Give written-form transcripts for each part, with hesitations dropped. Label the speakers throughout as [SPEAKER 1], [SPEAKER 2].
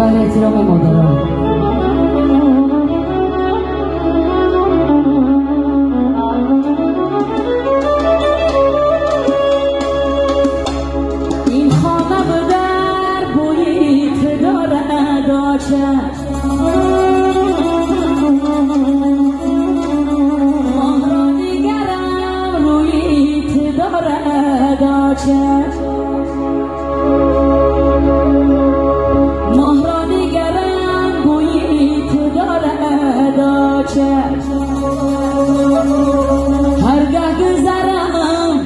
[SPEAKER 1] بر احترام مادران. این خانه به در بویت دارد آتش، ماه را دیگرم رویت دارد آتش، ماه را دیگرم بویت دارد آتش. هرگه گذرم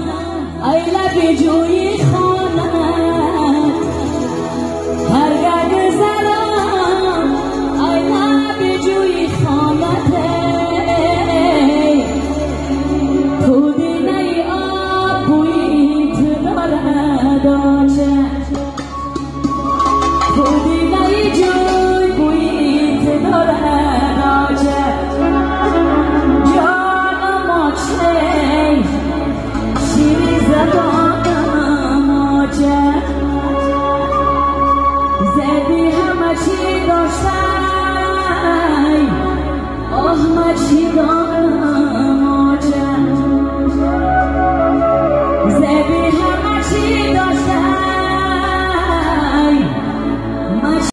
[SPEAKER 1] ای لب جوی خانه، هرگه گذرم ای لب جوی خانه، پودینه آب بویت دارد آتش، پودینه جوی بویت دارد آتش. جانم آتش شیری زبانم آتش، زدی همه چی داشتم آه من چی دارم آتش.